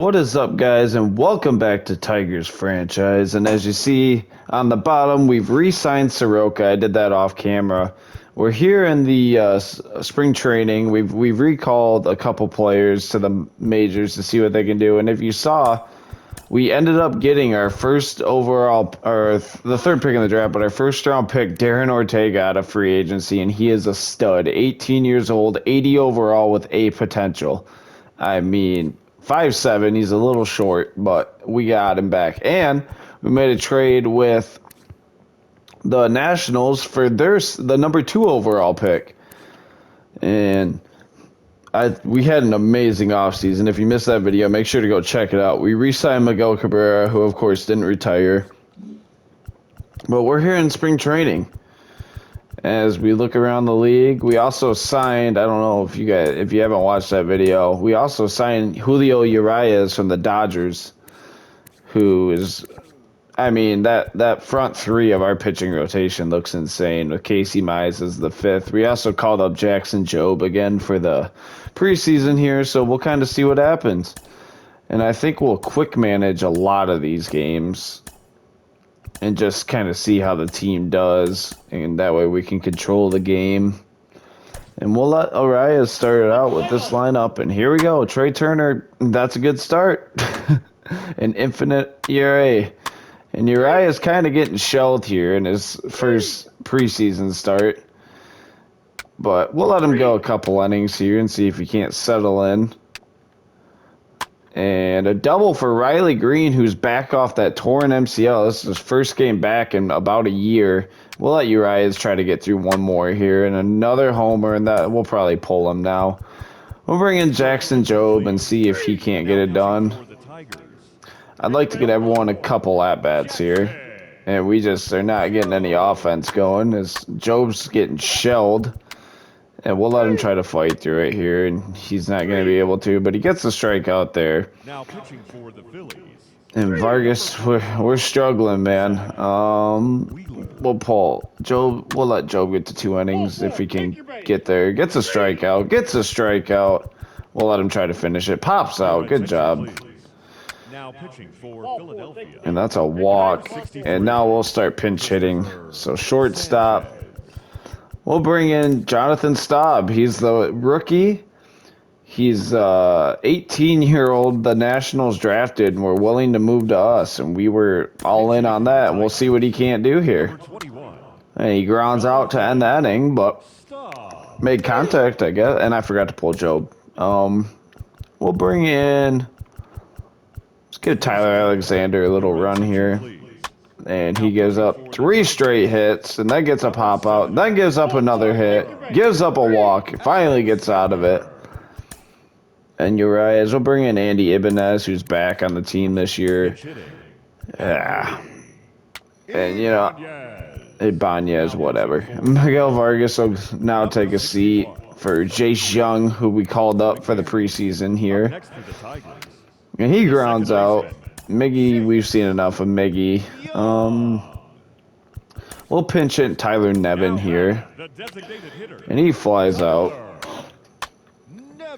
What is up, guys, and welcome back to Tigers franchise. And as you see on the bottom, we've re-signed Soroka. I did that off camera. We're here in the spring training. We've recalled a couple players to the majors to see what they can do. And if you saw, we ended up getting our first overall, or the third pick in the draft, but our first round pick, Darren Ortega, out of free agency, and he is a stud. 18 years old, 80 overall with A potential. I mean, 5'7", he's a little short, but we got him back. And we made a trade with the Nationals for the number 2 overall pick. And we had an amazing offseason. If you missed that video, make sure to go check it out. We re-signed Miguel Cabrera, who of course didn't retire. But we're here in spring training. As we look around the league, we also signed, I don't know if you haven't watched that video, we also signed Julio Urias from the Dodgers, who is, I mean, that front three of our pitching rotation looks insane, with Casey Mize as the 5th. We also called up Jackson Jobe again for the preseason here, so we'll kind of see what happens. And I think we'll quick manage a lot of these games and just kind of see how the team does, and that way we can control the game. And we'll let Urias start it out with this lineup, and here we go. Trey Turner, that's a good start. An infinite ERA. And Urias kind of getting shelled here in his first preseason start. But we'll let him go a couple innings here and see if he can't settle in. And a double for Riley Green, who's back off that torn MCL. This is his first game back in about a year. We'll let Urias try to get through one more here. And another homer, and that we'll probably pull him now. We'll bring in Jackson Jobe and see if he can't get it done. I'd like to get everyone a couple at-bats here. And we just are not getting any offense going as Jobe's getting shelled. And we'll let him try to fight through it here, and he's not going to be able to, but he gets the strikeout there. Now pitching for the Phillies. And Vargas, we're struggling, man. We'll pull Jobe. We'll let Jobe get to 2 innings if he can get there. Gets a strikeout. We'll let him try to finish it. Pops out. Good job. Now pitching for Philadelphia. And that's a walk. And now we'll start pinch hitting. So shortstop. We'll bring in Jonathan Staub. He's the rookie. He's 18-year-old. The Nationals drafted, and we're willing to move to us, and we were all in on that. And we'll see what he can't do here. And he grounds out to end the inning, but made contact, I guess. And I forgot to pull Jobe. We'll bring in. Let's give Tyler Alexander a little run here. And he gives up 3 straight hits, and then gets a pop out, then gives up another hit, gives up a walk, finally gets out of it. And Urias will bring in Andy Ibanez, who's back on the team this year. Yeah. And, you know, Ibanez, whatever. Miguel Vargas will now take a seat for Jace Young, who we called up for the preseason here. And he grounds out. Miggy, we've seen enough of Miggy. We'll pinch hit Tyler Nevin here. And he flies out.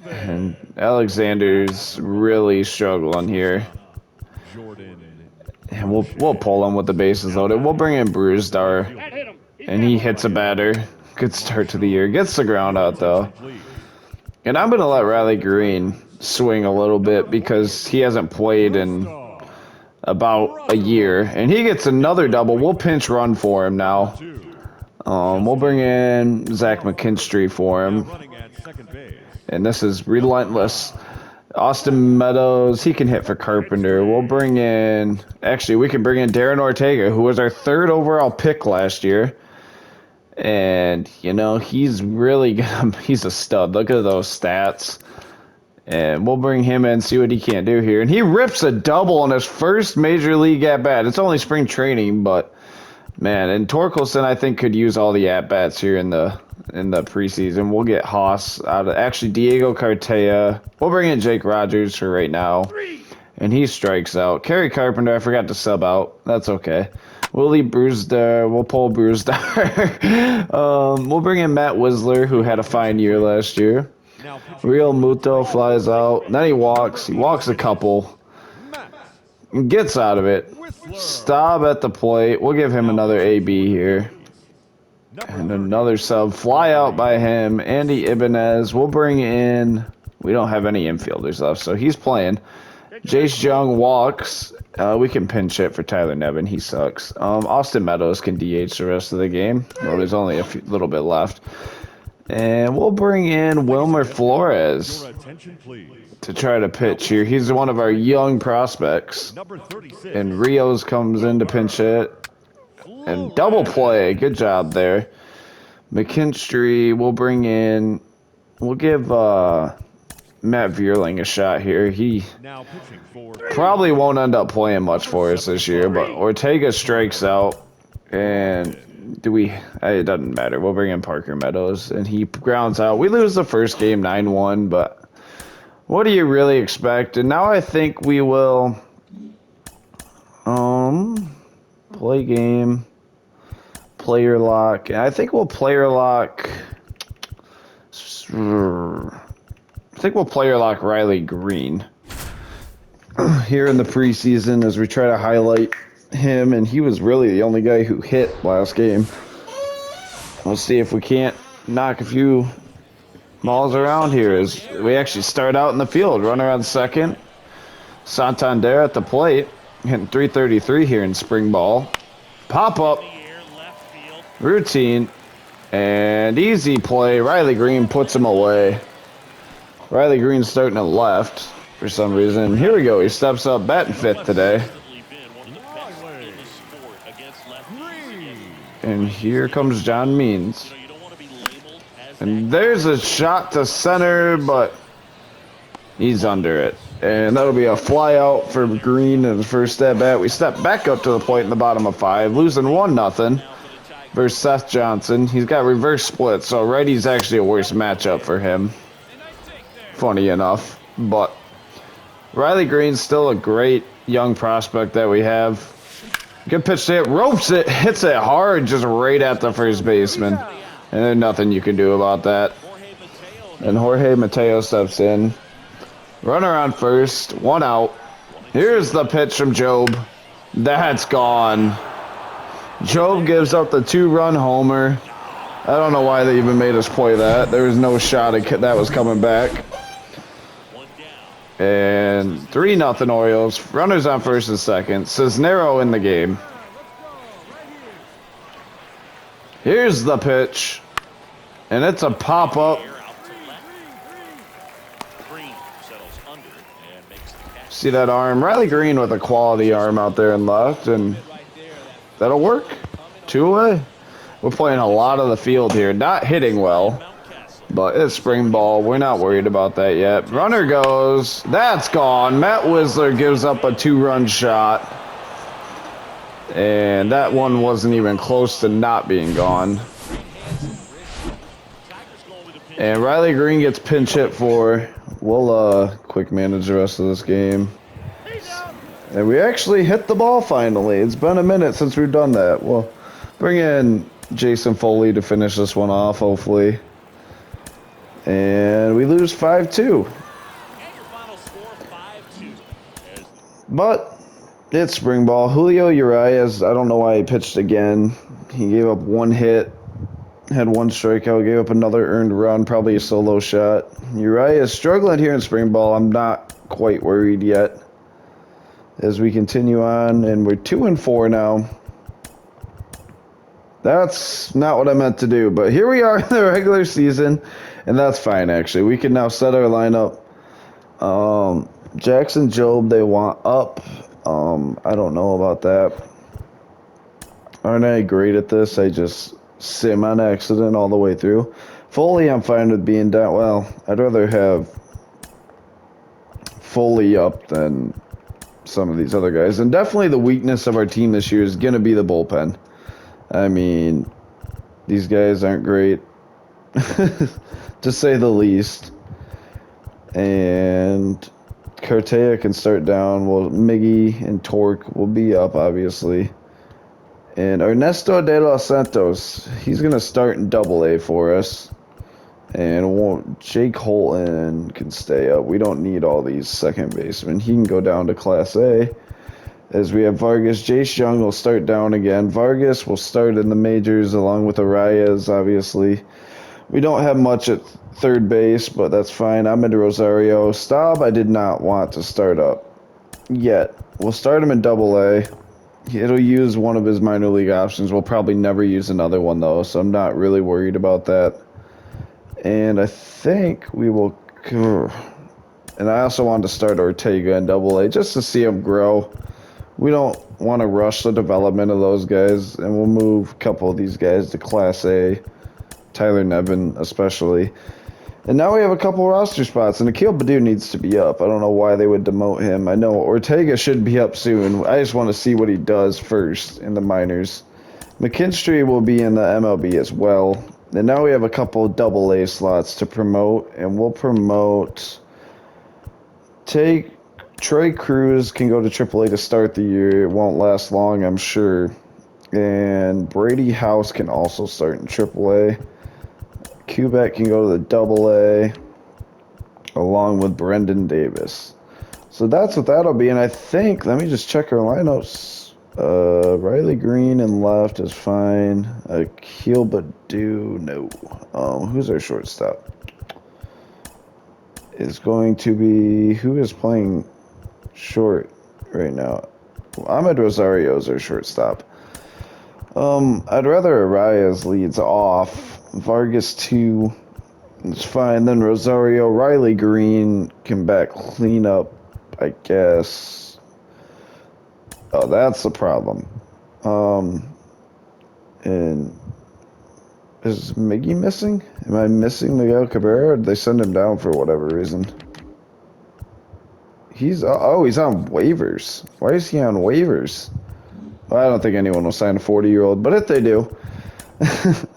And Alexander's really struggling here. And we'll pull him with the bases loaded. We'll bring in Brewstar. And he hits a batter. Good start to the year. Gets the ground out, though. And I'm going to let Riley Green swing a little bit because he hasn't played in about a year, and he gets another double. We'll pinch run for him now. We'll bring in Zach McKinstry for him, and this is relentless. Austin Meadows, he can hit for Carpenter. We'll bring in, actually, we can bring in Darren Ortega, who was our 3rd overall pick last year, and you know he's really good. He's a stud. Look at those stats. And we'll bring him in, see what he can do here. And he rips a double on his first major league at-bat. It's only spring training, but, man. And Torkelson, I think, could use all the at-bats here in the preseason. We'll get Haas out of... Actually, Diego Cartaya. We'll bring in Jake Rogers for right now. And he strikes out. Kerry Carpenter, I forgot to sub out. That's okay. We'll leave Brewstar. We'll pull Brewstar. We'll bring in Matt Whistler, who had a fine year last year. Now pitching Real for Muto flies out. Then he walks. He walks a couple. Matt And gets out of it. Whistler. Staub at the plate. We'll give him Now another pitching AB for the here. Phillies, number And 30, another sub. Fly out by him. Andy Ibanez. We'll bring in... We don't have any infielders left, so he's playing. Jace Young walks. We can pinch hit for Tyler Nevin. He sucks. Austin Meadows can DH the rest of the game. Well, there's only a little bit left. And we'll bring in Wilmer Flores Your attention, please. to try to pitch here. He's one of our young prospects. Number 36. And Rios comes in to pinch hit. And double play. Good job there. McKinstry, we'll bring in... We'll give Matt Vierling a shot here. He Now pitching for probably won't end up playing much for us this year, but Ortega strikes out. And it doesn't matter. We'll bring in Parker Meadows, and he grounds out. We lose the first game 9-1, but what do you really expect? And now I think we will play game, player lock. I think we'll player lock. I think we'll player lock Riley Green here in the preseason as we try to highlight him, and he was really the only guy who hit last game. We'll see if we can't knock a few balls around here as we actually start out in the field. Runner on second. Santander at the plate. Hitting 333 here in spring ball. Pop up. Routine. And easy play. Riley Green puts him away. Riley Green's starting to left for some reason. Here we go. He steps up, batting fifth today. And here comes John Means. And there's a shot to center, but he's under it. And that'll be a fly out for Green in the first at bat. We step back up to the plate in the bottom of 5, losing 1-0 versus Seth Johnson. He's got reverse split, so righty's actually a worse matchup for him. Funny enough. But Riley Green's still a great young prospect that we have. Good pitch to hit, ropes it, hits it hard, just right at the first baseman. And there's nothing you can do about that. And Jorge Mateo steps in. Runner on first, 1 out. Here's the pitch from Job. That's gone. Job gives up the 2-run homer. I don't know why they even made us play that. There was no shot that was coming back. And 3-0 Orioles. Runners on first and second. Cisnero in the game. Here's the pitch. And it's a pop-up. See that arm? Riley Green with a quality arm out there in left. And that'll work. 2 away. We're playing a lot of the field here. Not hitting well. But it's spring ball. We're not worried about that yet. Runner goes. That's gone. Matt Whistler gives up a 2-run shot. And that one wasn't even close to not being gone. And Riley Green gets pinch hit for. We'll quick manage the rest of this game. And we actually hit the ball finally. It's been a minute since we've done that. We'll bring in Jason Foley to finish this one off, hopefully. And we lose 5-2. But it's spring ball. Julio Urias, I don't know why he pitched again. He gave up 1 hit, had 1 strikeout, gave up another earned run, probably a solo shot. Urias struggling here in spring ball. I'm not quite worried yet as we continue on, and we're 2-4 now. That's not what I meant to do, but here we are in the regular season, and that's fine, actually. We can now set our lineup. Jackson Job, they want up. I don't know about that. Aren't I great at this? I just sim on accident all the way through. Foley, I'm fine with being down. Well, I'd rather have Foley up than some of these other guys. And definitely the weakness of our team this year is going to be the bullpen. I mean, these guys aren't great, to say the least. And Cartea can start down. Well, Miggy and Torque will be up, obviously. And Ernesto de los Santos, he's going to start in Double-A for us. And Jake Holton can stay up. We don't need all these second basemen. He can go down to Class A. As we have Vargas, Jace Young will start down again. Vargas will start in the majors along with Arias, obviously. We don't have much at third base, but that's fine. I'm into Rosario. Staub, I did not want to start up yet. We'll start him in Double A. It'll use one of his minor league options. We'll probably never use another one, though, so I'm not really worried about that. And I think we will... And I also wanted to start Ortega in Double A just to see him grow. We don't want to rush the development of those guys, and we'll move a couple of these guys to Class A, Tyler Nevin especially. And now we have a couple roster spots, and Akil Baddoo needs to be up. I don't know why they would demote him. I know Ortega should be up soon. I just want to see what he does first in the minors. McKinstry will be in the MLB as well. And now we have a couple Double A slots to promote, and we'll promote... Troy Cruz can go to AAA to start the year. It won't last long, I'm sure. And Brady House can also start in AAA. Kubek can go to the Double A along with Brendan Davis. So that's what that'll be. And I think, let me just check our lineups. Riley Green in left is fine. Akil Baddoo, no. Who's our shortstop? Is going to be, who is playing short right now? Ahmed Rosario is our shortstop. I'd rather Arias leads off. Vargas 2. It's fine. Then Rosario, Riley Green can back clean up, I guess. Oh, that's the problem. And is Miggy missing? Am I missing Miguel Cabrera? Or did they send him down for whatever reason? He's on waivers. Why is he on waivers? Well, I don't think anyone will sign a 40-year-old, but if they do,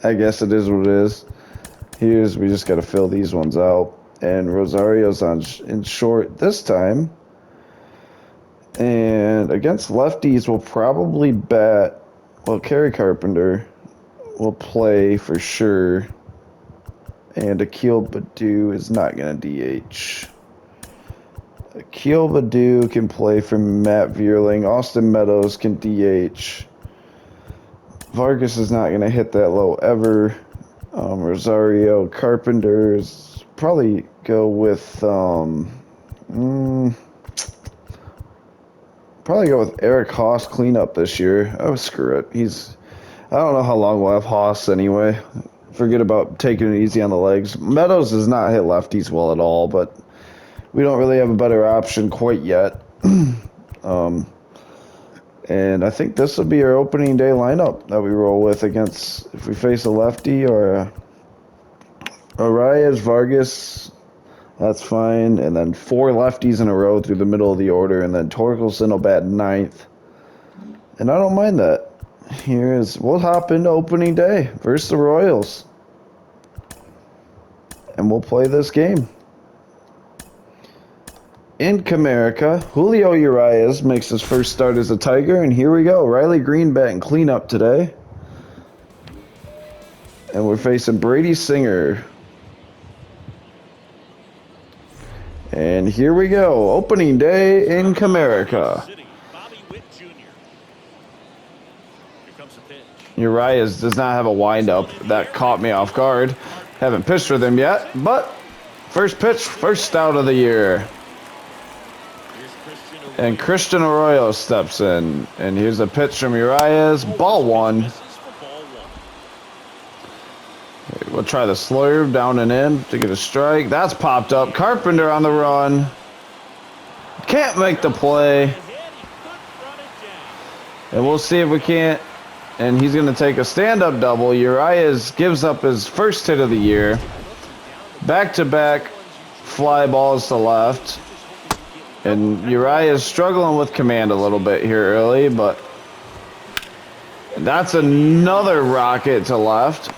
I guess it is what it is. We just got to fill these ones out. And Rosario's in short this time. And against lefties, we'll probably bat. Well, Kerry Carpenter will play for sure. And Akil Baddoo is not going to DH. Akil Baddoo can play for Matt Vierling. Austin Meadows can DH. Vargas is not going to hit that low ever. Rosario, Carpenter's probably go with Eric Haas cleanup this year. Oh, screw it. I don't know how long we'll have Haas anyway. Forget about taking it easy on the legs. Meadows does not hit lefties well at all, but we don't really have a better option quite yet. And I think this will be our opening day lineup that we roll with against, if we face a lefty or Arias, Vargas, that's fine. And then 4 lefties in a row through the middle of the order, and then Torkelson will bat 9th. And I don't mind that. We'll hop into opening day versus the Royals. And we'll play this game. In Comerica, Julio Urias makes his first start as a Tiger, and here we go. Riley Green batting cleanup today. And we're facing Brady Singer. And here we go. Opening day in Comerica. Urias does not have a windup. That caught me off guard. Haven't pitched with him yet, but first pitch, first out of the year. And Christian Arroyo steps in. And here's a pitch from Urias. Ball 1. We'll try the slurve down and in to get a strike. That's popped up. Carpenter on the run. Can't make the play. And we'll see if we can't. And he's going to take a stand-up double. Urias gives up his first hit of the year. Back-to-back fly balls to left. And Urias struggling with command a little bit here early, but that's another rocket to left.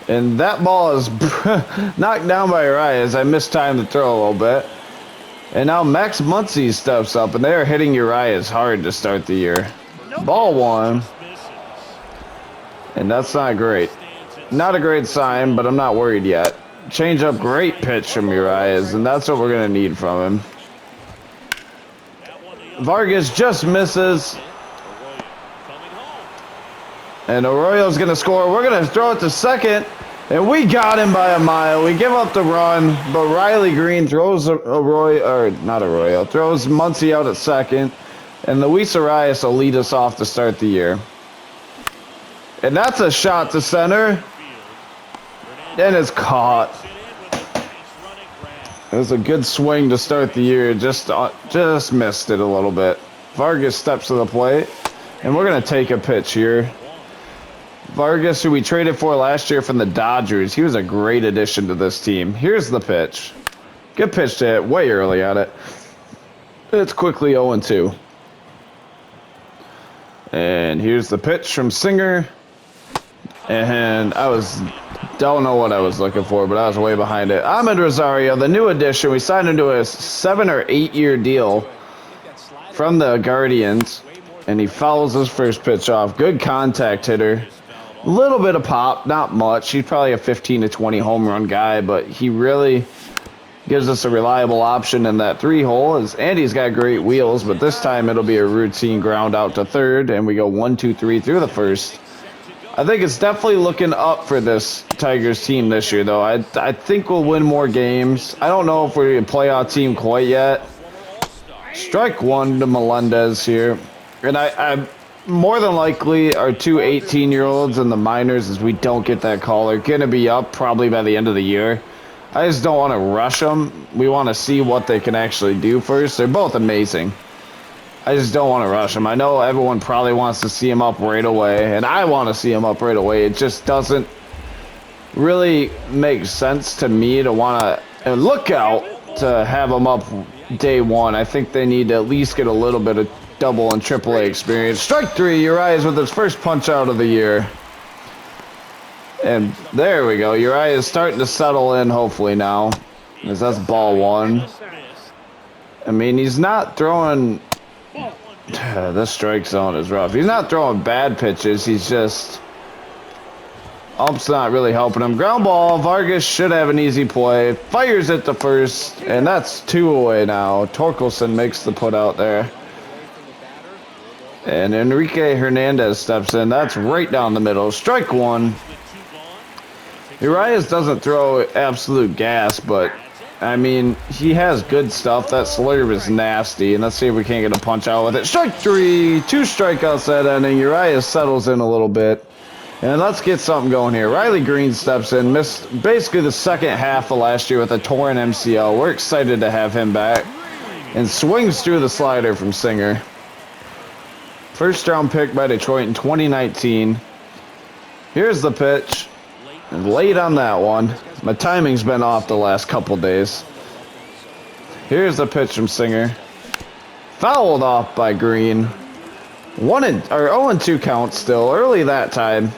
And that ball is knocked down by Urias. I mistimed the throw a little bit. And now Max Muncy steps up, and they are hitting Urias hard to start the year. Ball 1. And that's not great. Not a great sign, but I'm not worried yet. Change up, great pitch from Urias, and that's what we're going to need from him. Vargas just misses. And Arroyo's going to score. We're going to throw it to second. And we got him by a mile. We give up the run, but Riley Green throws throws Muncy out at second. And Luis Arias will lead us off to start the year. And that's a shot to center. And it's caught. It was a good swing to start the year. Just missed it a little bit. Vargas steps to the plate. And we're going to take a pitch here. Vargas, who we traded for last year from the Dodgers, he was a great addition to this team. Here's the pitch. Good pitch to hit way early on it. It's quickly 0-2. And here's the pitch from Singer. And don't know what I was looking for, but I was way behind it. Ahmed Rosario, the new addition. We signed him to a 7 or 8 year deal from the Guardians. And he fouls his first pitch off. Good contact hitter. Little bit of pop, not much. He's probably a 15 to 20 home run guy, but he really gives us a reliable option in that 3-hole. As Andy's got great wheels, but this time it'll be a routine ground out to third, and we go 1, 2, 3 through the first. I think it's definitely looking up for this Tigers team this year, though. I think we'll win more games. I don't know if we're a playoff team quite yet. Strike one to Melendez here. And I more than likely, our two 18-year-olds in the minors, as we don't get that call, are going to be up probably by the end of the year. I just don't want to rush them. We want to see what they can actually do first. They're both amazing. I just don't want to rush them. I know everyone probably wants to see them up right away, and I want to see them up right away. It just doesn't really make sense to me to want to look out to have them up day one. I think they need to at least get a little bit of double and triple A experience. Strike three, Urias with his first punch out of the year. And there we go. Urias is starting to settle in, hopefully, now. As that's ball one. I mean, he's not throwing... This strike zone is rough. He's not throwing bad pitches. He's just... Ump's not really helping him. Ground ball. Vargas should have an easy play. Fires it to first. And that's 2 away now. Torkelson makes the put out there. And Enrique Hernandez steps in. That's right down the middle. Strike one. Urias doesn't throw absolute gas, but, I mean, he has good stuff. That slurve is nasty. And let's see if we can't get a punch out with it. Strike three. 2 strikeouts that inning. Urias settles in a little bit. And let's get something going here. Riley Green steps in. Missed basically the second half of last year with a torn MCL. We're excited to have him back. And swings through the slider from Singer. First round pick by Detroit in 2019. Here's the pitch. Late on that one. My timing's been off the last couple days. Here's the pitch from Singer. Fouled off by Green. 0-2 count still. Early that time.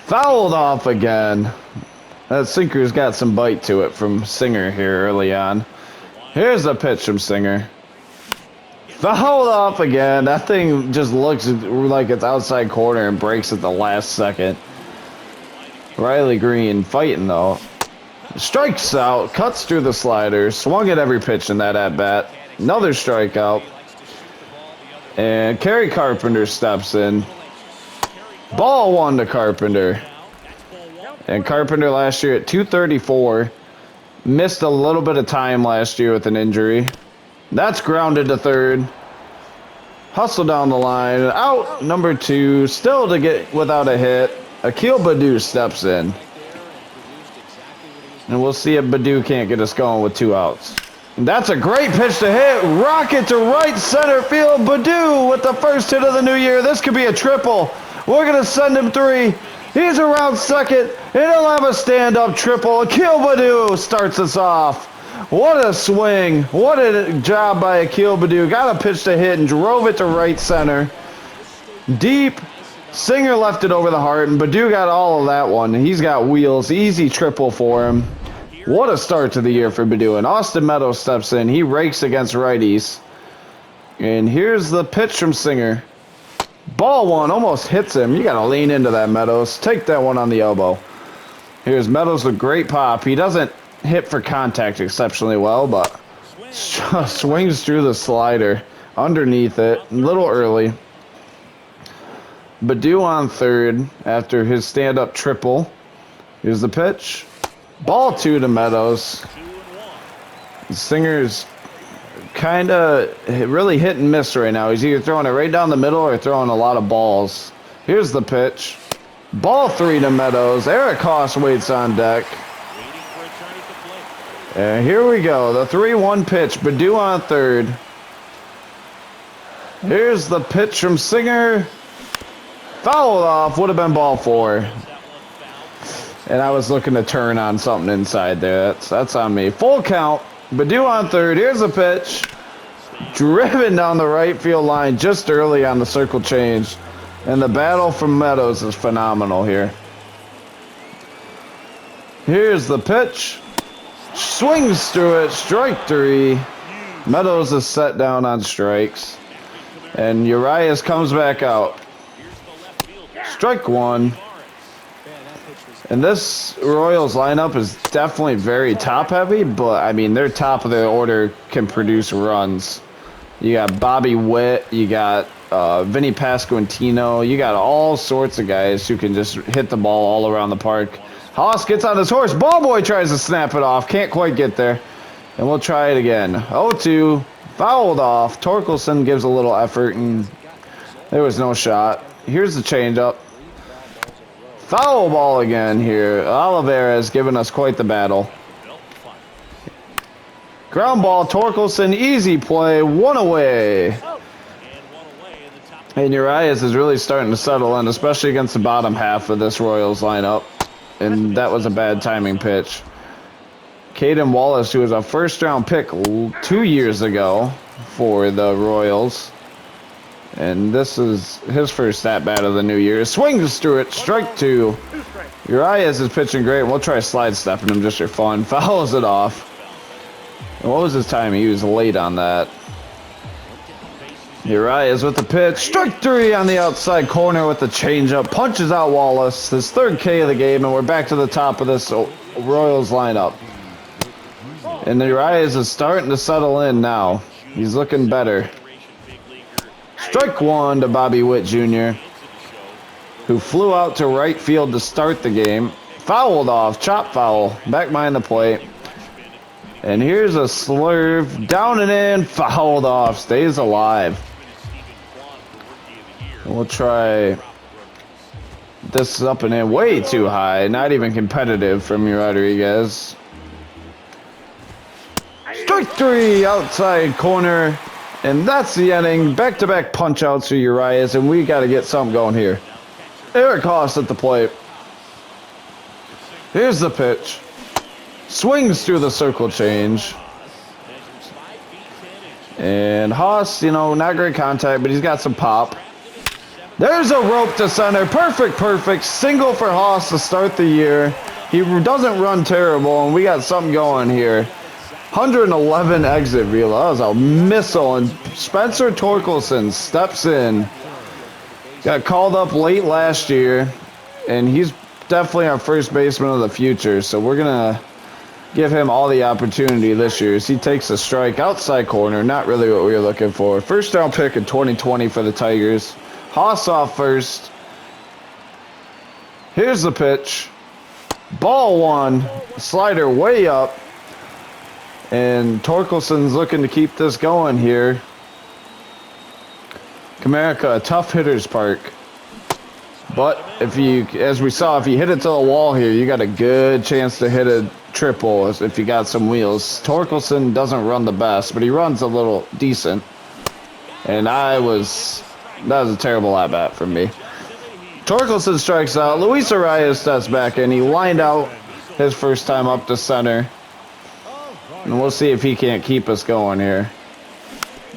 Fouled off again. That sinker's got some bite to it from Singer here early on. Here's the pitch from Singer. Fouled off again. That thing just looks like it's outside corner and breaks at the last second. Riley Green fighting though. Strikes out, cuts through the slider, swung at every pitch in that at-bat. Another strikeout. And Kerry Carpenter steps in. Ball one to Carpenter. And Carpenter last year at 234. Missed a little bit of time last year with an injury. That's grounded to third. Hustle down the line. Out number 2. Still to get without a hit. Akil Baddoo steps in. And we'll see if Baddoo can't get us going with 2 outs. And that's a great pitch to hit. Rocket to right center field. Baddoo with the first hit of the new year. This could be a triple. We're going to send him 3. He's around second. And he'll have a stand-up triple. Akil Baddoo starts us off. What a swing. What a job by Akil Baddoo. Got a pitch to hit and drove it to right center. Deep. Singer left it over the heart, and Baddoo got all of that one. He's got wheels. Easy triple for him. What a start to the year for Baddoo. And Austin Meadows steps in. He rakes against righties. And here's the pitch from Singer. Ball one almost hits him. You got to lean into that, Meadows. Take that one on the elbow. Here's Meadows with great pop. He doesn't hit for contact exceptionally well, but swings through the slider underneath it a little early. Badu on third after his stand-up triple. Here's the pitch. Ball two to Meadows. Singer's kind of really hit and miss right now. He's either throwing it right down the middle or throwing a lot of balls. Here's the pitch. Ball three to Meadows. Eric Haas waits on deck. And here we go. The 3-1 pitch. Badu on third. Here's the pitch from Singer. Fouled off. Would have been ball four. And I was looking to turn on something inside there. That's on me. Full count. Badu on third. Here's the pitch. Driven down the right field line just early on the circle change. And the battle from Meadows is phenomenal here. Here's the pitch. Swings through it. Strike three. Meadows is set down on strikes. And Urias comes back out. Strike one. And this Royals lineup is definitely very top heavy, but I mean, their top of the order can produce runs. You got Bobby Witt, you got Vinny Pasquantino, you got all sorts of guys who can just hit the ball all around the park. Haas gets on his horse. Ball boy tries to snap it off. Can't quite get there. And we'll try it again. 0-2. Fouled off. Torkelson gives a little effort, and there was no shot. Here's the changeup. Foul ball again here. Oliveira has given us quite the battle. Ground ball, Torkelson, easy play, one away. And Urias is really starting to settle in, especially against the bottom half of this Royals lineup. And that was a bad timing pitch. Caden Wallace, who was a first-round pick 2 years ago for the Royals. And this is his first at-bat of the new year. Swings through it, strike two. Urias is pitching great. We'll try slide stepping him just for fun. Fouls it off. And what was his timing? He was late on that. Urias with the pitch. Strike three on the outside corner with the changeup. Punches out Wallace. His third K of the game, and we're back to the top of this Royals lineup. And Urias is starting to settle in now. He's looking better. Strike one to Bobby Witt Jr., who flew out to right field to start the game. Fouled off, chop foul, back behind the plate. And here's a slurve, down and in, fouled off, stays alive. And we'll try this up and in, way too high, not even competitive from Rodriguez. Strike three, outside corner. And that's the inning. Back-to-back punch-outs for Urias, and we got to get something going here. Eric Haas at the plate. Here's the pitch. Swings through the circle change. And Haas, you know, not great contact, but he's got some pop. There's a rope to center. Perfect. Single for Haas to start the year. He doesn't run terrible, and we got something going here. 111 exit velo. That was a missile, and Spencer Torkelson steps in. Got called up late last year, and he's definitely our first baseman of the future, so we're going to give him all the opportunity this year as he takes a strike outside corner. Not really what we were looking for. First round pick in 2020 for the Tigers. Haas off first. Here's the pitch. Ball one. Slider way up. And Torkelson's looking to keep this going here. Comerica, a tough hitter's park. But if you, as we saw, if you hit it to the wall here, you got a good chance to hit a triple if you got some wheels. Torkelson doesn't run the best, but he runs a little decent. And that was a terrible at-bat from me. Torkelson strikes out. Luis Arias steps back in. He lined out his first time up to center. And we'll see if he can't keep us going here.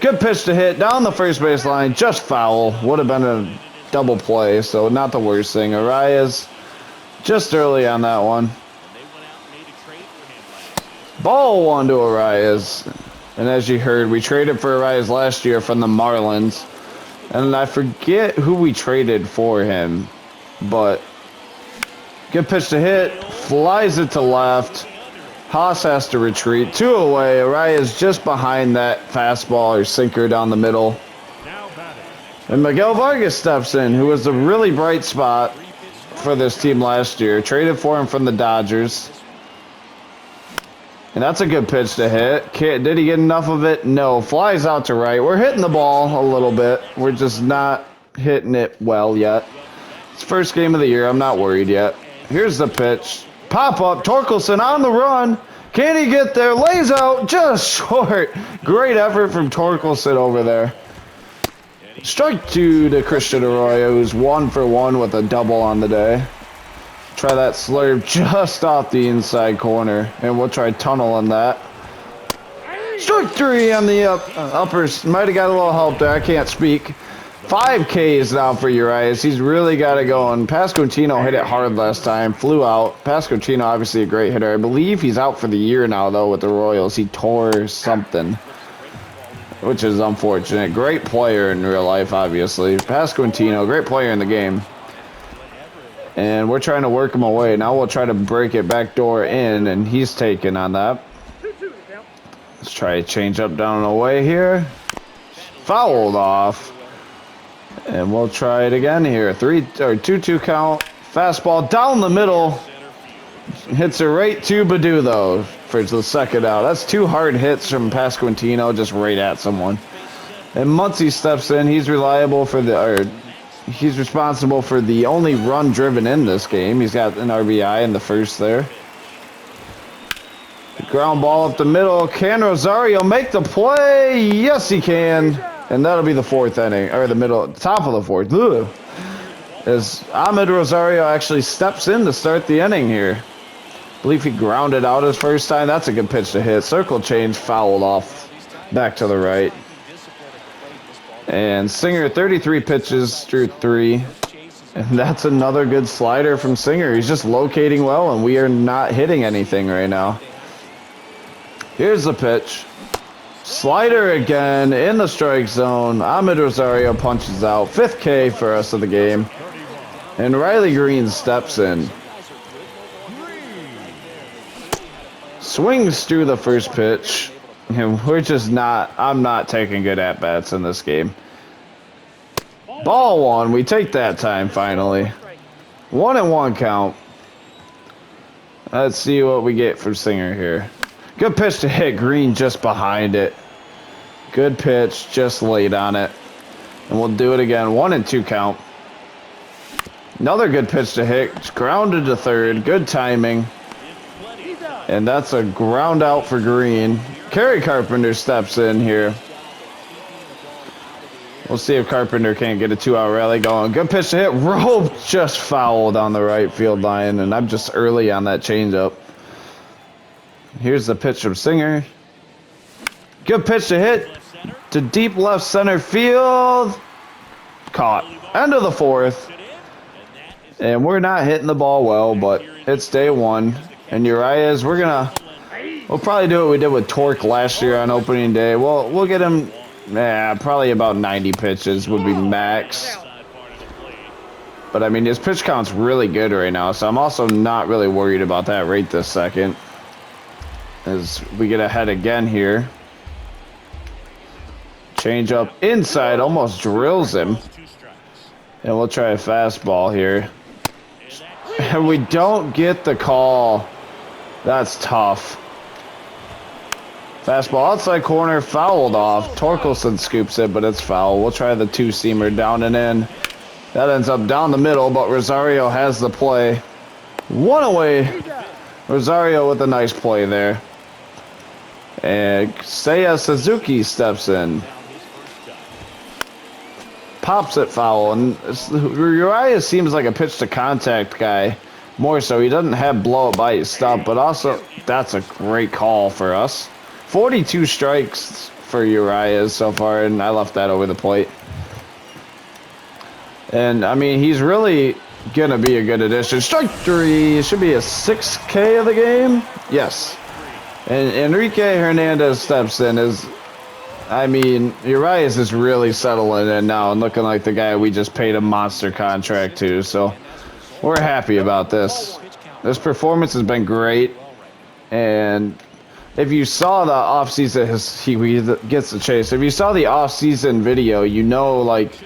Good pitch to hit down the first base line. Just foul. Would have been a double play, so not the worst thing. Arias just early on that one. Ball one to Arias. And as you heard, we traded for Arias last year from the Marlins. And I forget who we traded for him, but good pitch to hit, flies it to left. Haas has to retreat. 2 away. Arias just behind that fastball or sinker down the middle. And Miguel Vargas steps in, who was a really bright spot for this team last year. Traded for him from the Dodgers. And that's a good pitch to hit. Did he get enough of it? No. Flies out to right. We're hitting the ball a little bit. We're just not hitting it well yet. It's first game of the year. I'm not worried yet. Here's the pitch. Pop up. Torkelson on the run. Can he get there? Lays out just short. Great effort from Torkelson over there. Strike 2 to Christian Arroyo, who's 1 for 1 with a double on the day. Try that slurve just off the inside corner, and we'll try tunnel on that. Strike 3 on the uppers. Might have got a little help there. I can't speak. 5 Ks now for Urias. He's really got it going. Pasquantino hit it hard last time. Flew out. Pasquantino, obviously a great hitter. I believe he's out for the year now, though, with the Royals. He tore something, which is unfortunate. Great player in real life, obviously. Pasquantino, great player in the game. And we're trying to work him away. Now we'll try to break it back door in, and he's taking on that. Let's try to change up down and away here. Fouled off. And we'll try it again here. 2-2 count. Fastball down the middle. Hits it right to Badu, though, for the second out. That's 2 hard hits from Pasquantino, just right at someone. And Muncy steps in. He's reliable for he's responsible for the only run driven in this game. He's got an RBI in the first there. Ground ball up the middle. Can Rosario make the play? Yes, he can. And that'll be the 4th inning, or the middle, top of the 4th. Ugh. As Ahmed Rosario actually steps in to start the inning here. I believe he grounded out his first time. That's a good pitch to hit. Circle change, fouled off. Back to the right. And Singer, 33 pitches, threw 3. And that's another good slider from Singer. He's just locating well, and we are not hitting anything right now. Here's the pitch. Slider again in the strike zone. Ahmed Rosario punches out. 5th K for us of the game. And Riley Green steps in. Swings through the first pitch. And we're just not, I'm not taking good at-bats in this game. Ball 1. We take that time finally. 1-1 count. Let's see what we get from Singer here. Good pitch to hit. Green just behind it. Good pitch, just laid on it. And we'll do it again. 1-2 count. Another good pitch to hit. Grounded to third. Good timing. And that's a ground out for Green. Kerry Carpenter steps in here. We'll see if Carpenter can't get a 2-out rally going. Good pitch to hit. Rope just fouled on the right field line. And I'm just early on that changeup. Here's the pitch from Singer. Good pitch to hit to deep left center field. Caught. End of the 4th. And we're not hitting the ball well, but it's day 1. And Urias, we'll probably do what we did with Torque last year on opening day. We'll get him, probably about 90 pitches would be max. But I mean, his pitch count's really good right now, so I'm also not really worried about that right this second. As we get ahead again here. Change up inside, almost drills him. And we'll try a fastball here. And we don't get the call. That's tough. Fastball outside corner, fouled off. Torkelson scoops it, but it's foul. We'll try the 2-seamer down and in. That ends up down the middle, but Rosario has the play. 1 away. Rosario with a nice play there. And Seiya Suzuki steps in. Pops it foul. And Urias seems like a pitch to contact guy. More so. He doesn't have blow up by his stump, but also that's a great call for us. 42 strikes for Urias so far, and I left that over the plate. And I mean, he's really gonna be a good addition. Strike 3. It should be a 6K of the game. Yes. And Enrique Hernandez steps in as I mean, Urias is really settling in now and looking like the guy we just paid a monster contract to. So we're happy about this. This performance has been great. And if you saw the offseason, he gets the chase. If you saw the offseason video, you know, like,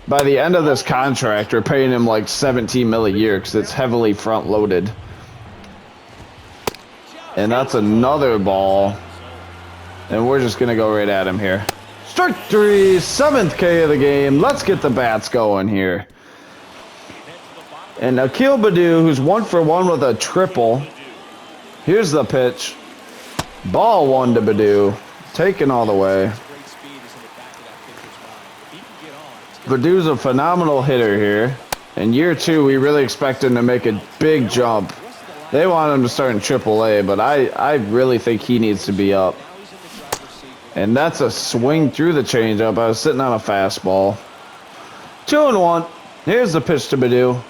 by the end of this contract, we're paying him like $17 million a year because it's heavily front loaded. And that's another ball. And we're just going to go right at him here. Strike 3, 7th K of the game. Let's get the bats going here. And Akil Baddoo, who's 1 for 1 with a triple. Here's the pitch. Ball 1 to Baddoo. Taken all the way. Baddoo's a phenomenal hitter here. In year 2, we really expect him to make a big jump. They want him to start in AAA, but I really think he needs to be up. And that's a swing through the changeup. I was sitting on a fastball. 2-1. Here's the pitch to Baddoo.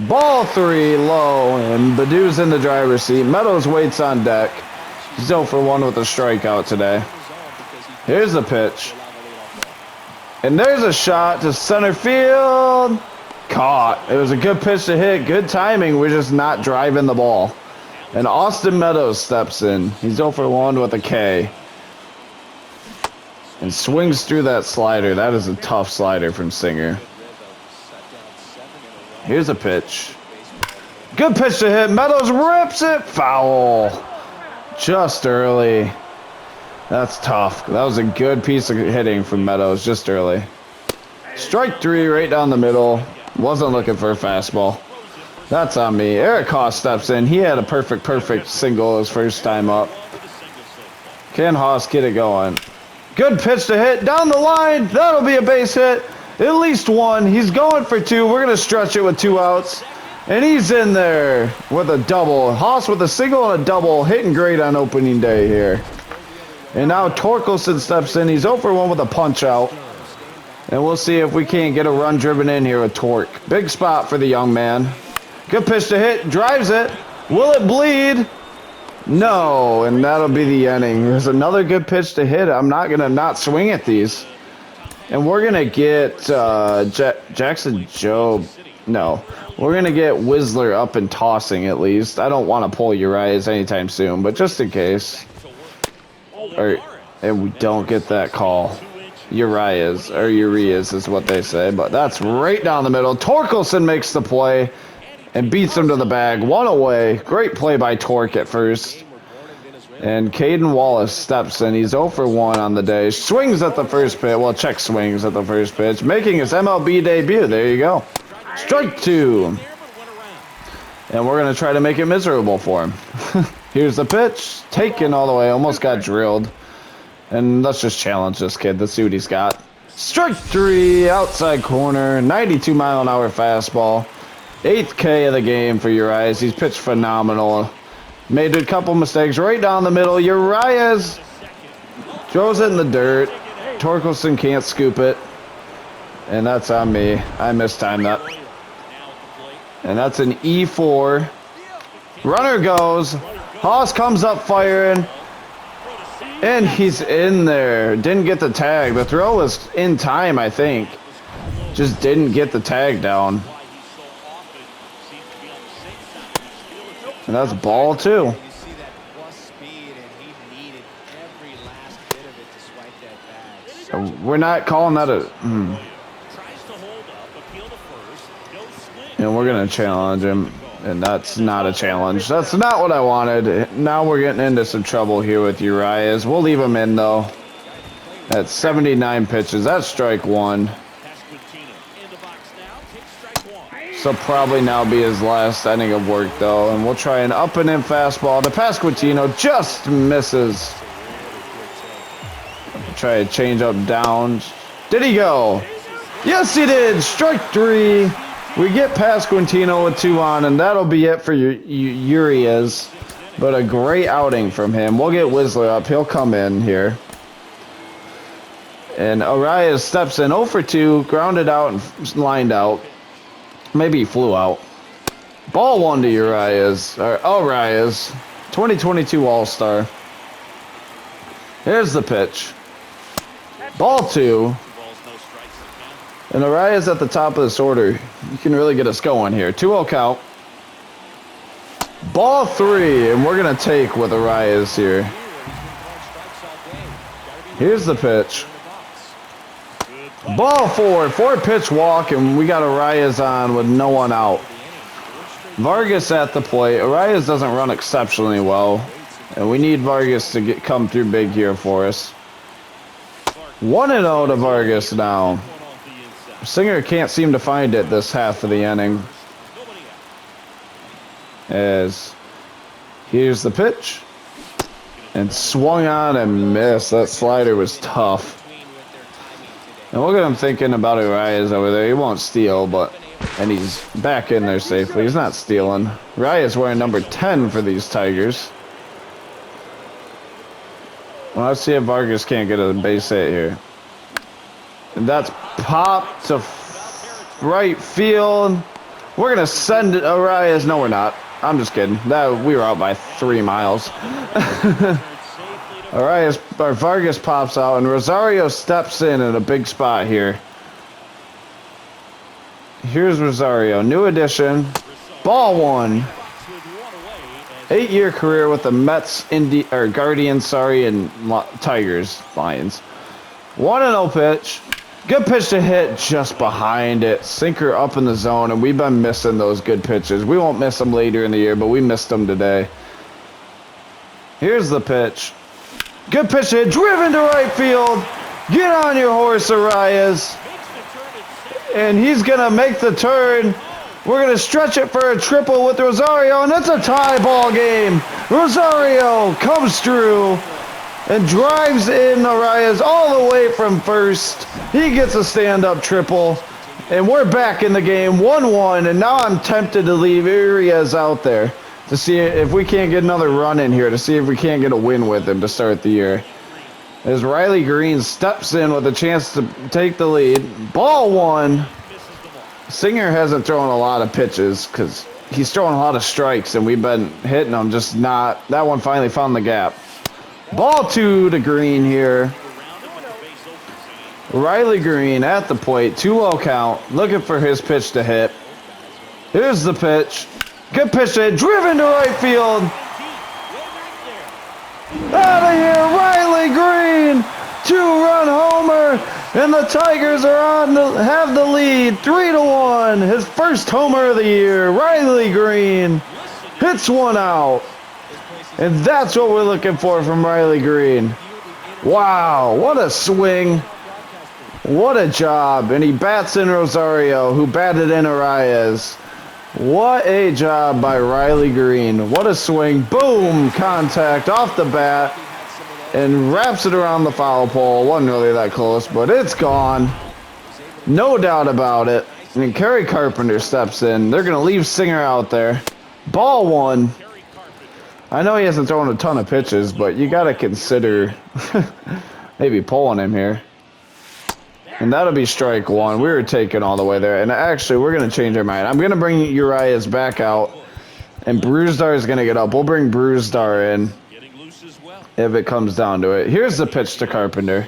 Ball 3 low, and Baddoo's in the driver's seat. Meadows waits on deck. He's 0 for 1 with a strikeout today. Here's the pitch. And there's a shot to center field. Caught. It was a good pitch to hit. Good timing. We're just not driving the ball. And Austin Meadows steps in. He's 0 for 1 with a K. And swings through that slider. That is a tough slider from Singer. Here's a pitch. Good pitch to hit. Meadows rips it. Foul. Just early. That's tough. That was a good piece of hitting from Meadows just early. Strike 3 right down the middle. Wasn't looking for a fastball. That's on me. Eric Haas steps in. He had a perfect single his first time up. Can Haas get it going? Good pitch to hit down the line. That'll be a base hit. At least 1. He's going for 2. We're going to stretch it with 2 outs. And he's in there with a double. Haas with a single and a double. Hitting great on opening day here. And now Torkelson steps in. He's 0 for 1 with a punch out. And we'll see if we can't get a run driven in here with Torque. Big spot for the young man. Good pitch to hit. Drives it. Will it bleed? No, and that'll be the inning. There's another good pitch to hit. I'm not going to not swing at these. And we're going to get Jackson Jobe. No, we're going to get Whistler up and tossing at least. I don't want to pull Urias anytime soon, but just in case. And we don't get that call. Urias is what they say, but that's right down the middle. Torkelson makes the play and beats him to the bag. 1 away. Great play by Torque at first. And Caden Wallace steps in. He's 0 for 1 on the day. Swings at the first pitch. Well, check swings at the first pitch. Making his MLB debut. There you go. Strike 2. And we're going to try to make it miserable for him. Here's the pitch. Taken all the way. Almost got drilled. And let's just challenge this kid. Let's see what he's got. Strike 3. Outside corner. 92-mile-an-hour fastball. 8th K of the game for Urias. He's pitched phenomenal. Made a couple mistakes right down the middle. Urias throws it in the dirt. Torkelson can't scoop it. And that's on me. I mistimed that. And that's an E4. Runner goes. Haas comes up firing. And he's in there. Didn't get the tag. The throw was in time, I think. Just didn't get the tag down. And that's ball 2. We're not calling that a... And we're going to challenge him. And that's not a challenge. That's not what I wanted. Now we're getting into some trouble here with Urias. We'll leave him in, though. At 79 pitches. That's strike 1. So probably now be his last inning of work, though. And we'll try an up and in fastball to Pasquantino. Just misses. Try to change up down. Did he go? Yes, he did. Strike 3. We get Pasquantino with 2 on, and that'll be it for Urias. But a great outing from him. We'll get Whistler up. He'll come in here. And Urias steps in 0 for 2, grounded out and lined out. Maybe he flew out. Ball 1 to Urias. 2022 All-Star. Here's the pitch. Ball 2. And Arias at the top of this order. You can really get us going here. 2-0 count. Ball 3, and we're going to take with Arias here. Here's the pitch. Ball 4, 4-pitch walk, and we got Arias on with no one out. Vargas at the plate. Arias doesn't run exceptionally well, and we need Vargas to come through big here for us. 1-0 to Vargas now. Singer can't seem to find it this half of the inning. As here's the pitch, and swung on and missed. That slider was tough. And look at him thinking about Arias over there. He won't steal, and he's back in there safely. He's not stealing. Arias wearing number 10 for these Tigers. Well, let's see if Vargas can't get a base hit here. And that's popped to right field. We're going to send it Arias. No, we're not. I'm just kidding. We were out by 3 miles. Vargas pops out, and Rosario steps in a big spot here. Here's Rosario, new addition. Ball 1. 8-year career with the Mets, Guardians, and Tigers, Lions. 1-0 pitch. Good pitch to hit just behind it. Sinker up in the zone, and we've been missing those good pitches. We won't miss them later in the year, but we missed them today. Here's the pitch. Good pitch hit, driven to right field. Get on your horse, Arias. And he's going to make the turn. We're going to stretch it for a triple with Rosario, and it's a tie ball game. Rosario comes through and drives in Arias all the way from first. He gets a stand-up triple, and we're back in the game, 1-1, and now I'm tempted to leave Arias out there to see if we can't get another run in here, to see if we can't get a win with him to start the year. As Riley Green steps in with a chance to take the lead. Ball 1. Singer hasn't thrown a lot of pitches because he's throwing a lot of strikes, and we've been hitting them, just not. That one finally found the gap. Ball 2 to Green here. Riley Green at the plate, 2-0 count, looking for his pitch to hit. Here's the pitch. Good pitch to hit, driven to right field. Out of here, Riley Green, 2-run homer, and the Tigers are have the lead, 3-1. His first homer of the year, Riley Green hits one out. And that's what we're looking for from Riley Green. Wow, what a swing. What a job. And he bats in Rosario, who batted in Arias. What a job by Riley Green. What a swing. Boom, contact off the bat. And wraps it around the foul pole. Wasn't really that close, but it's gone. No doubt about it. And Kerry Carpenter steps in. They're going to leave Singer out there. Ball 1. I know he hasn't thrown a ton of pitches, but you got to consider maybe pulling him here. And that'll be strike 1. We were taken all the way there. And actually, we're going to change our mind. I'm going to bring Urias back out, and Bruzdar is going to get up. We'll bring Bruzdar in if it comes down to it. Here's the pitch to Carpenter.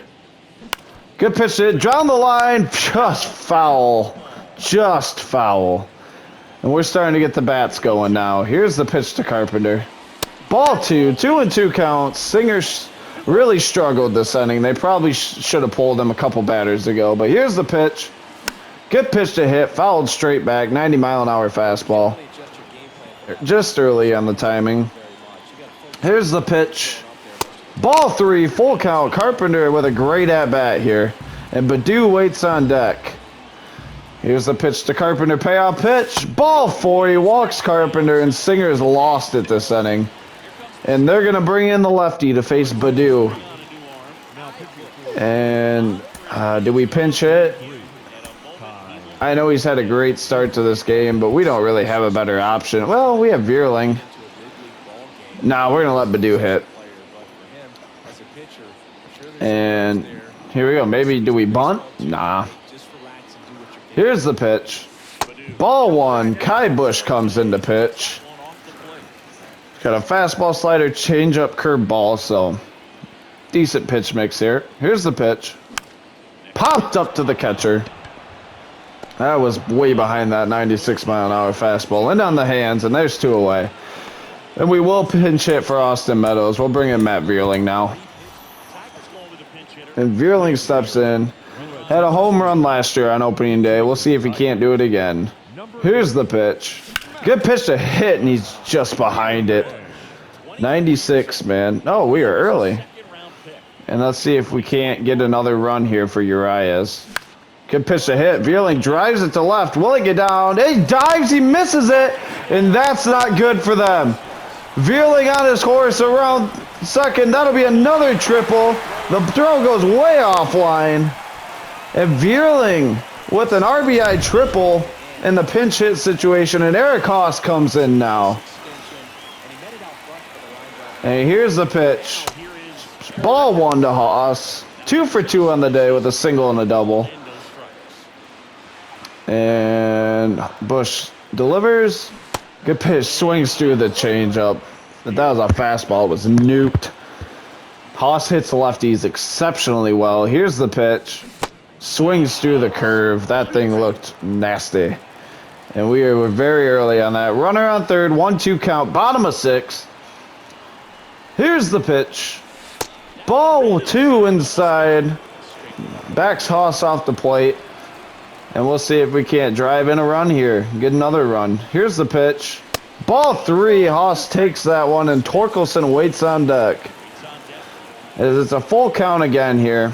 Good pitch to down the line. Just foul. Just foul. And we're starting to get the bats going now. Here's the pitch to Carpenter. Ball 2, 2-2 count. Singer really struggled this inning. They probably should have pulled him a couple batters ago. But here's the pitch. Good pitch to hit. Fouled straight back. 90-mile-an-hour fastball. Just early on the timing. Here's the pitch. Ball 3, full count. Carpenter with a great at-bat here. And Baddoo waits on deck. Here's the pitch to Carpenter. Payoff pitch. Ball 4. He walks Carpenter, and Singer's lost it this inning. And they're going to bring in the lefty to face Baddoo. And do we pinch hit? I know he's had a great start to this game, but we don't really have a better option. Well, we have Veerling. Nah, we're going to let Baddoo hit. And here we go. Maybe do we bunt? Nah. Here's the pitch. Ball 1. Kai Bush comes into pitch. Got a fastball, slider, changeup, curveball, so decent pitch mix here. Here's the pitch. Popped up to the catcher. That was way behind that 96-mile-an-hour fastball. And on the hands, and there's 2 away. And we will pinch hit for Austin Meadows. We'll bring in Matt Vierling now. And Vierling steps in. Had a home run last year on opening day. We'll see if he can't do it again. Here's the pitch. Good pitch to hit, and he's just behind it. 96, man. Oh, we are early. And let's see if we can't get another run here for Urias. Good pitch to hit. Vierling drives it to left. Will he get down? He dives. He misses it. And that's not good for them. Vierling on his horse around second. That'll be another triple. The throw goes way offline. And Vierling with an RBI triple in the pinch hit situation. And Eric Haas comes in now. And here's the pitch. Ball 1 to Haas. 2 for 2 on the day with a single and a double. And Bush delivers. Good pitch. Swings through the changeup. That was a fastball. It was nuked. Haas hits lefties exceptionally well. Here's the pitch. Swings through the curve. That thing looked nasty. And we were very early on that. Runner on third. 1-2 count. Bottom of 6. Here's the pitch. Ball 2 inside. Backs Haas off the plate. And we'll see if we can't drive in a run here. Get another run. Here's the pitch. Ball 3. Haas takes that one, and Torkelson waits on deck. It's a full count again here.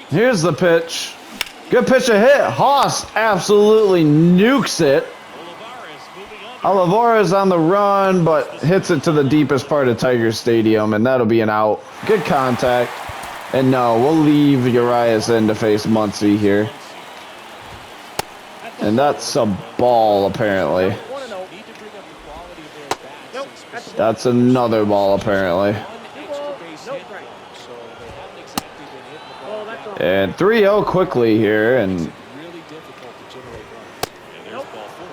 Here's the pitch. Good pitch to hit. Haas absolutely nukes it. Olivares on the run, but hits it to the deepest part of Tiger Stadium, and that'll be an out. Good contact. And no, we'll leave Urias in to face Muncy here. And that's a ball, apparently. That's another ball, apparently. And 3-0 quickly here, and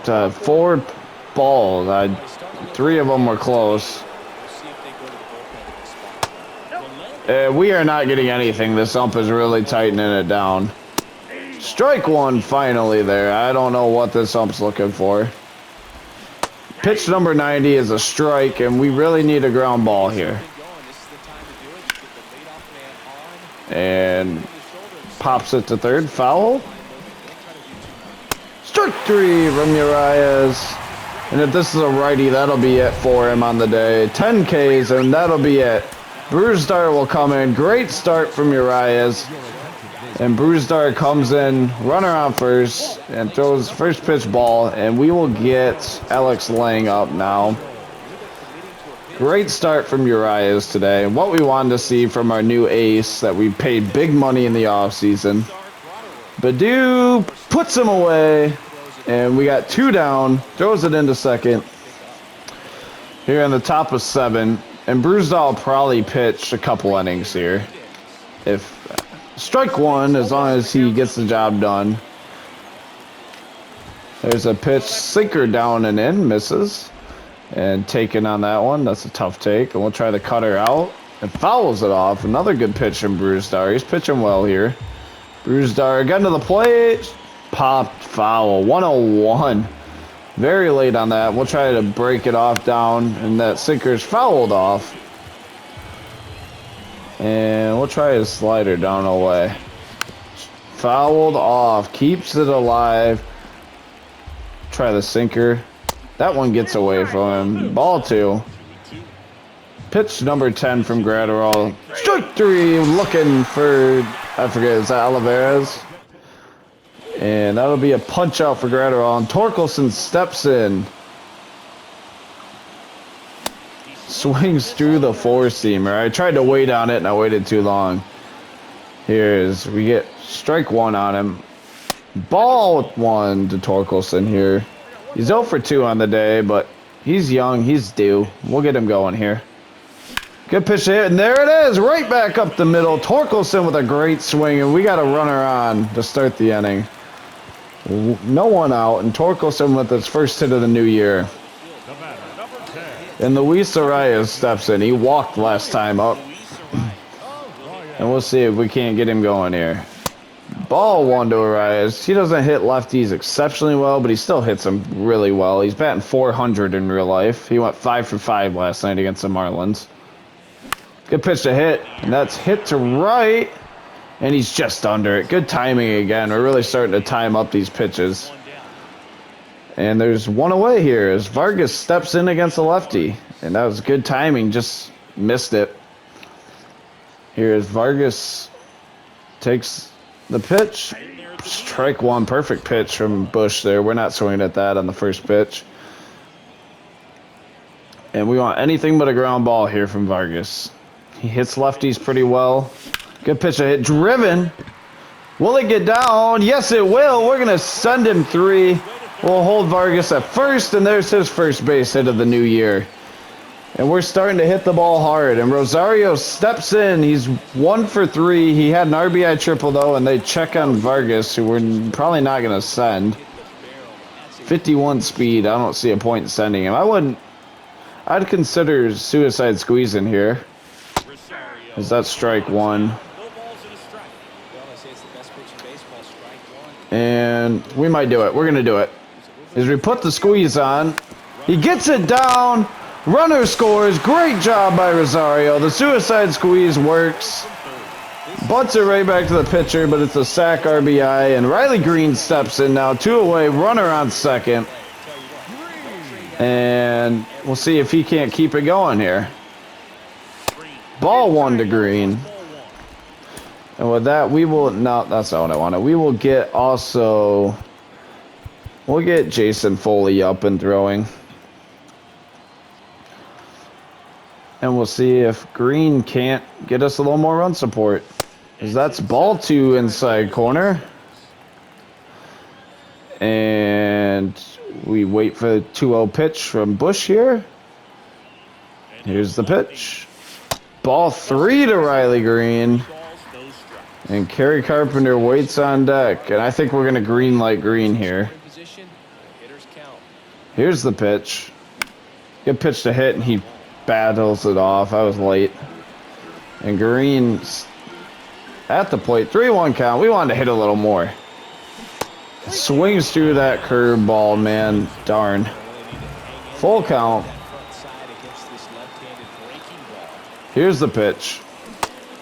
4 balls. 3 of them were close. We are not getting anything. This ump is really tightening it down. Strike 1 finally there. I don't know what this ump's looking for. Pitch number 90 is a strike, and we really need a ground ball here. And pops it to third. Foul. Strike 3 from Urias. And if this is a righty, that'll be it for him on the day. 10 Ks, and that'll be it. Brusdar will come in. Great start from Urias. And Brusdar comes in, runner on first, and throws first pitch ball. And we will get Alex Lang up now. Great start from Urias today. What we wanted to see from our new ace that we paid big money in the offseason. Baду puts him away. And we got 2 down. Throws it into second. Here on the top of 7. And Brusdar will probably pitch a couple innings here. If strike 1, as long as he gets the job done. There's a pitch, sinker down and in, misses. And taken on that one. That's a tough take. And we'll try the cutter out. And fouls it off. Another good pitch from Brusdar. He's pitching well here. Brusdar getting to the plate. Popped foul. 101. Very late on that. We'll try to break it off down. And that sinker's fouled off. And we'll try a slider down away. Fouled off. Keeps it alive. Try the sinker. That one gets away from him. Ball 2. Pitch number 10 from Gratterall. Strike 3. Looking for, I forget, is that Olivares? And that'll be a punch out for Gratterall. And Torkelson steps in. Swings through the 4-seamer. I tried to wait on it and I waited too long. Here's, we get strike 1 on him. Ball 1 to Torkelson here. He's 0 for 2 on the day, but he's young. He's due. We'll get him going here. Good pitch hit, and there it is. Right back up the middle. Torkelson with a great swing, and we got a runner on to start the inning. No one out, and Torkelson with his first hit of the new year. And Luis Arias steps in. He walked last time up. And we'll see if we can't get him going here. Ball one to Arias. He doesn't hit lefties exceptionally well, but he still hits them really well. He's batting .400 in real life. He went 5 for 5 last night against the Marlins. Good pitch to hit, and that's hit to right, and he's just under it. Good timing again. We're really starting to time up these pitches. And there's one away here as Vargas steps in against the lefty, and that was good timing. Just missed it. Here's Vargas takes the pitch. Strike one. Perfect pitch from Bush there. We're not swinging at that on the first pitch. And we want anything but a ground ball here from Vargas. He hits lefties pretty well. Good pitch to hit. Driven. Will it get down? Yes, it will. We're going to send him 3. We'll hold Vargas at first, and there's his first base hit of the new year. And we're starting to hit the ball hard. And Rosario steps in. He's 1 for 3. He had an RBI triple, though, and they check on Vargas, who we're probably not going to send. 51 speed. I don't see a point in sending him. I'd consider suicide squeezing here. Is that strike one? And we might do it. We're going to do it. As we put the squeeze on, he gets it down. Runner scores. Great job by Rosario. The suicide squeeze works. Butts it right back to the pitcher, but it's a sac RBI. And Riley Green steps in now. 2 away. Runner on second. And we'll see if he can't keep it going here. Ball 1 to Green. And with that, we will... No, that's not what I wanted. We will get also... We'll get Jason Foley up and throwing. And we'll see if Green can't get us a little more run support. Because that's ball 2 inside corner. And we wait for the 2-0 pitch from Bush here. Here's the pitch. Ball 3 to Riley Green. And Kerry Carpenter waits on deck. And I think we're going to green light Green here. Here's the pitch. Good pitch to hit, and he battles it off. I was late. And Green's at the plate. 3-1 count. We wanted to hit a little more. Swings through that curveball, man. Darn. Full count. Here's the pitch.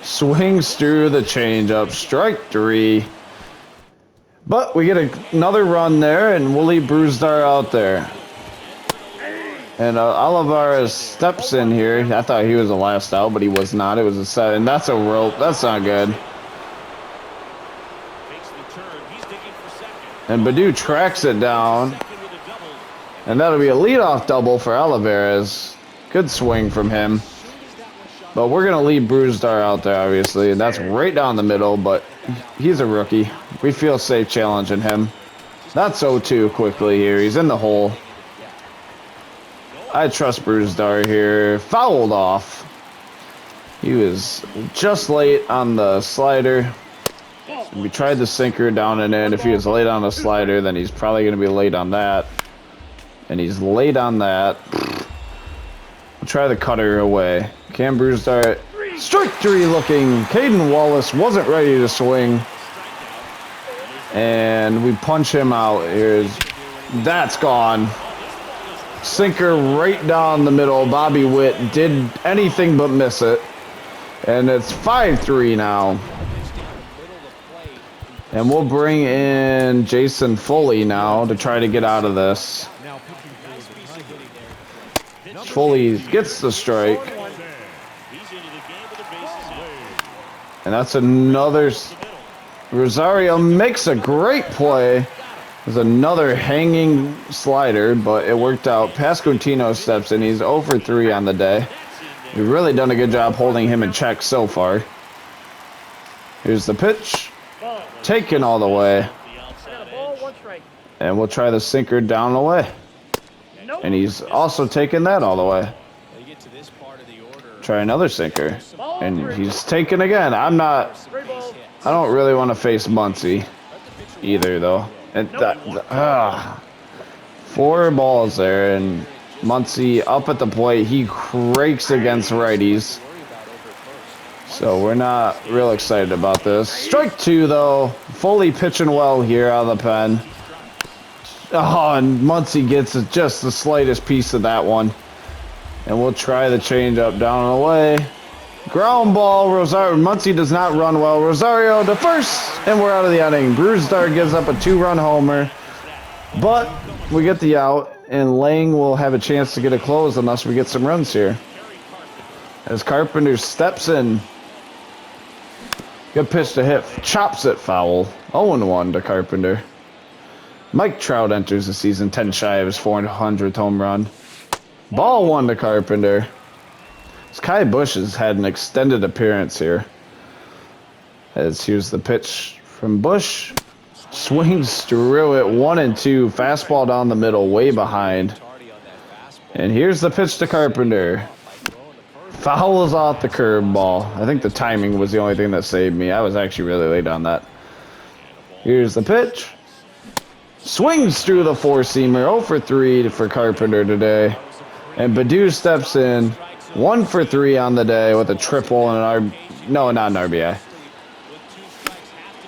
Swings through the changeup. Strike 3. But we get another run there, and we'll leave Brusdar out there. And Olivares steps in here. I thought he was the last out, but he was not. It was a 7. That's a rope. That's not good. And Baddoo tracks it down. And that'll be a leadoff double for Olivares. Good swing from him. But we're going to leave Brusdar out there, obviously. And that's right down the middle, but he's a rookie. We feel safe challenging him. That's 0-2 quickly here. He's in the hole. I trust Brusdar here. Fouled off. He was just late on the slider. We tried the sinker down and in. If he was late on the slider, then he's probably going to be late on that. And he's late on that. We'll try the cutter away. Cam Brusdar. Strike 3 looking. Caden Wallace wasn't ready to swing. And we punch him out. That's gone. Sinker right down the middle. Bobby Witt did anything but miss it. And it's 5-3 now. And we'll bring in Jason Foley now to try to get out of this. Foley gets the strike. And that's another... Rosario makes a great play. There's another hanging slider, but it worked out. Pasquantino steps in. He's 0 for 3 on the day. We've really done a good job holding him in check so far. Here's the pitch. Taken all the way. And we'll try the sinker down the way. And he's also taken that all the way. Try another sinker. And he's taken again. I don't really want to face Muncy either, though. And 4 balls there, and Muncy up at the plate. He rakes against righties. So we're not real excited about this. Strike 2, though. Foley pitching well here out of the pen. Oh, and Muncy gets just the slightest piece of that one. And we'll try the changeup down and away. Ground ball. Rosario. Muncy does not run well. Rosario to first, and we're out of the inning. Brewstar gives up a 2-run homer. But we get the out, and Lang will have a chance to get a close unless we get some runs here. As Carpenter steps in. Good pitch to hit. Chops it foul. 0-1 to Carpenter. Mike Trout enters the season 10 shy of his 400th home run. Ball 1 to Carpenter. Kai Bush has had an extended appearance here. As here's the pitch from Bush. Swings through it. 1-2. Fastball down the middle, way behind. And here's the pitch to Carpenter. Fouls off the curveball. I think the timing was the only thing that saved me. I was actually really late on that. Here's the pitch. Swings through the 4-seamer. 0 for 3 for Carpenter today. And Baddoo steps in. 1 for 3 on the day with a triple and no, not an RBI.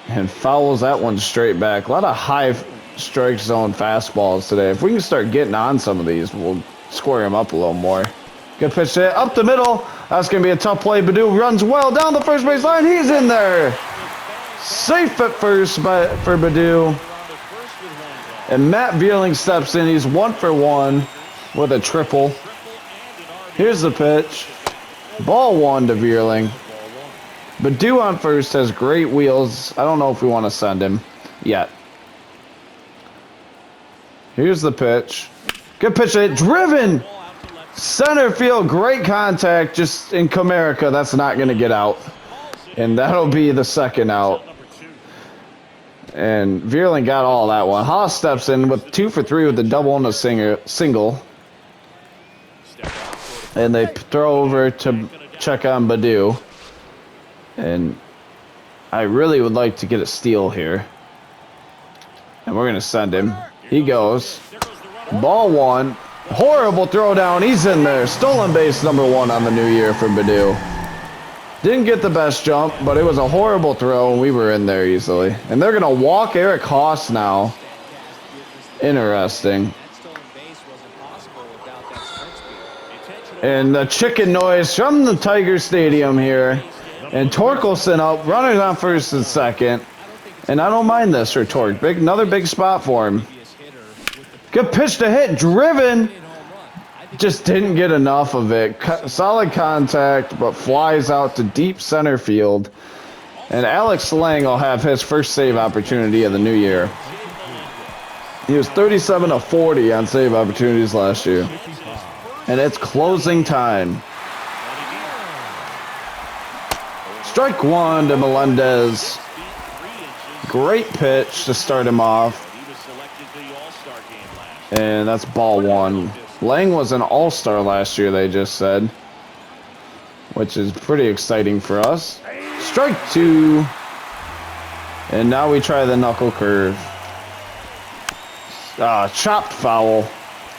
And fouls that one straight back. A lot of high strike zone fastballs today. If we can start getting on some of these, we'll square them up a little more. Good pitch hit up the middle. That's going to be a tough play. Baddoo runs well down the first base line. He's in there. Safe at first for Baddoo. And Matt Vierling steps in. He's 1 for 1 with a triple. Here's the pitch. Ball 1 to Vierling. Baddoo on first has great wheels. I don't know if we want to send him yet. Here's the pitch. Good pitch hit. Driven. Center field, great contact, just in Comerica, that's not going to get out. And that'll be the second out. And Vierling got all that one. Haas steps in with 2 for 3 with a double and a single. And they throw over to check on Baddoo. And I really would like to get a steal here. And we're going to send him. He goes. Ball 1. Horrible throwdown. He's in there. Stolen base number 1 on the new year for Baddoo. Didn't get the best jump, but it was a horrible throw, and we were in there easily. And they're going to walk Eric Haas now. Interesting. And the chicken noise from the Tiger Stadium here. And Torkelson up. Runners on first and second. And I don't mind this for Torque. Another big spot for him. Good pitch to hit. Driven. Just didn't get enough of it. Solid contact, but flies out to deep center field. And Alex Lang will have his first save opportunity of the new year. He was 37 of 40 on save opportunities last year. And it's closing time. Strike 1 to Melendez. Great pitch to start him off. And that's ball 1. Lang was an all-star last year, they just said. Which is pretty exciting for us. Strike 2. And now we try the knuckle curve. Chopped foul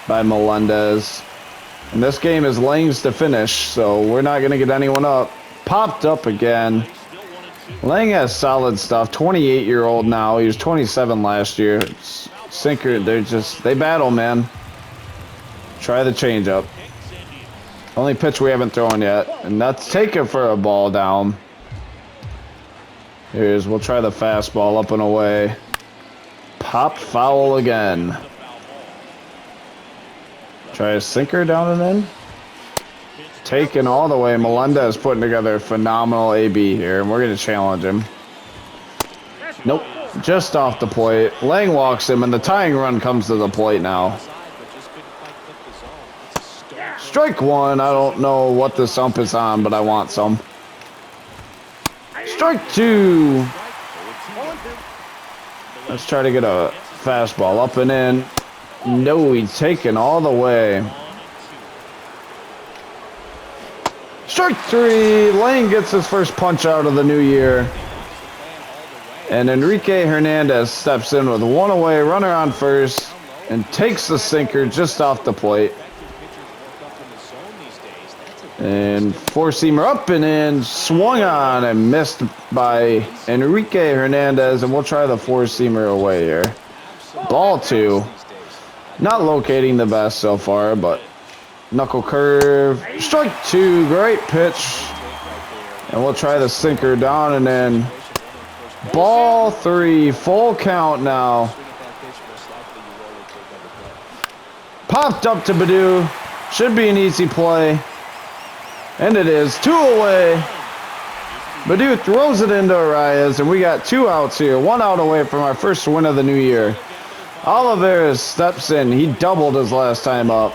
by Melendez. And this game is Lang's to finish, so we're not going to get anyone up. Popped up again. Lang has solid stuff. 28-year-old now. He was 27 last year. Sinker, they battle, man. Try the changeup. Only pitch we haven't thrown yet. And that's taken for a ball down. We'll try the fastball up and away. Popped foul again. Try a sinker down and in. Taken all the way. Melendez putting together a phenomenal AB here. And we're going to challenge him. Nope. Just off the plate. Lang walks him, and the tying run comes to the plate now. Strike 1. I don't know what this ump is on, but I want some. Strike 2. Let's try to get a fastball up and in. No, he's taken all the way. Strike 3. Lang gets his first punch out of the new year. And Enrique Hernandez steps in with 1 away, runner on first, and takes the sinker just off the plate. And four-seamer up and in, swung on and missed by Enrique Hernandez, and we'll try the four-seamer away here. Ball two. Not locating the best so far, but knuckle curve. Strike two, great pitch. And we'll try the sinker down and in. Ball three, full count now. Popped up to Badu. Should be an easy play. And it is. Two away. Badu throws it into Arias, and we got 2 outs here. 1 out away from our first win of the new year. Oliveira steps in. He doubled his last time up.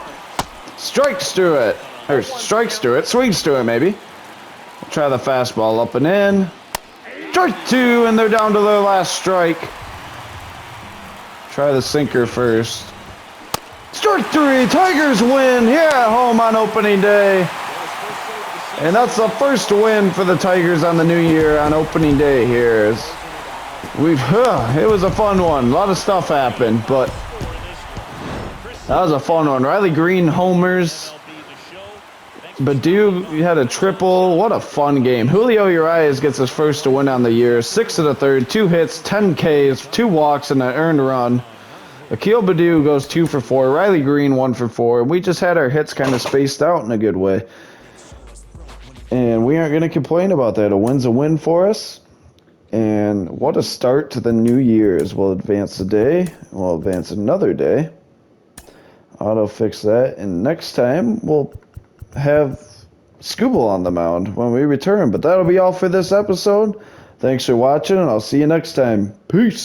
Strikes through it. Or strikes through it. Swings through it, maybe. We'll try the fastball up and in. Strike two, and they're down to their last strike. Try the sinker first. Strike three. Tigers win here at home on opening day. And that's the first win for the Tigers on the new year on opening day here. It was a fun one. A lot of stuff happened, but that was a fun one. Riley Green homers. Badu had a triple. What a fun game. Julio Urias gets his first win on the year. 6 1/3, 2 hits, 10 Ks, 2 walks, and an earned run. Akil Badu goes 2 for 4. Riley Green 1 for 4. We just had our hits kind of spaced out in a good way. And we aren't going to complain about that. A win's a win for us. And what a start to the new year as we'll advance a day. We'll advance another day. Auto fix that. And next time we'll have Scooble on the mound when we return. But that'll be all for this episode. Thanks for watching, and I'll see you next time. Peace.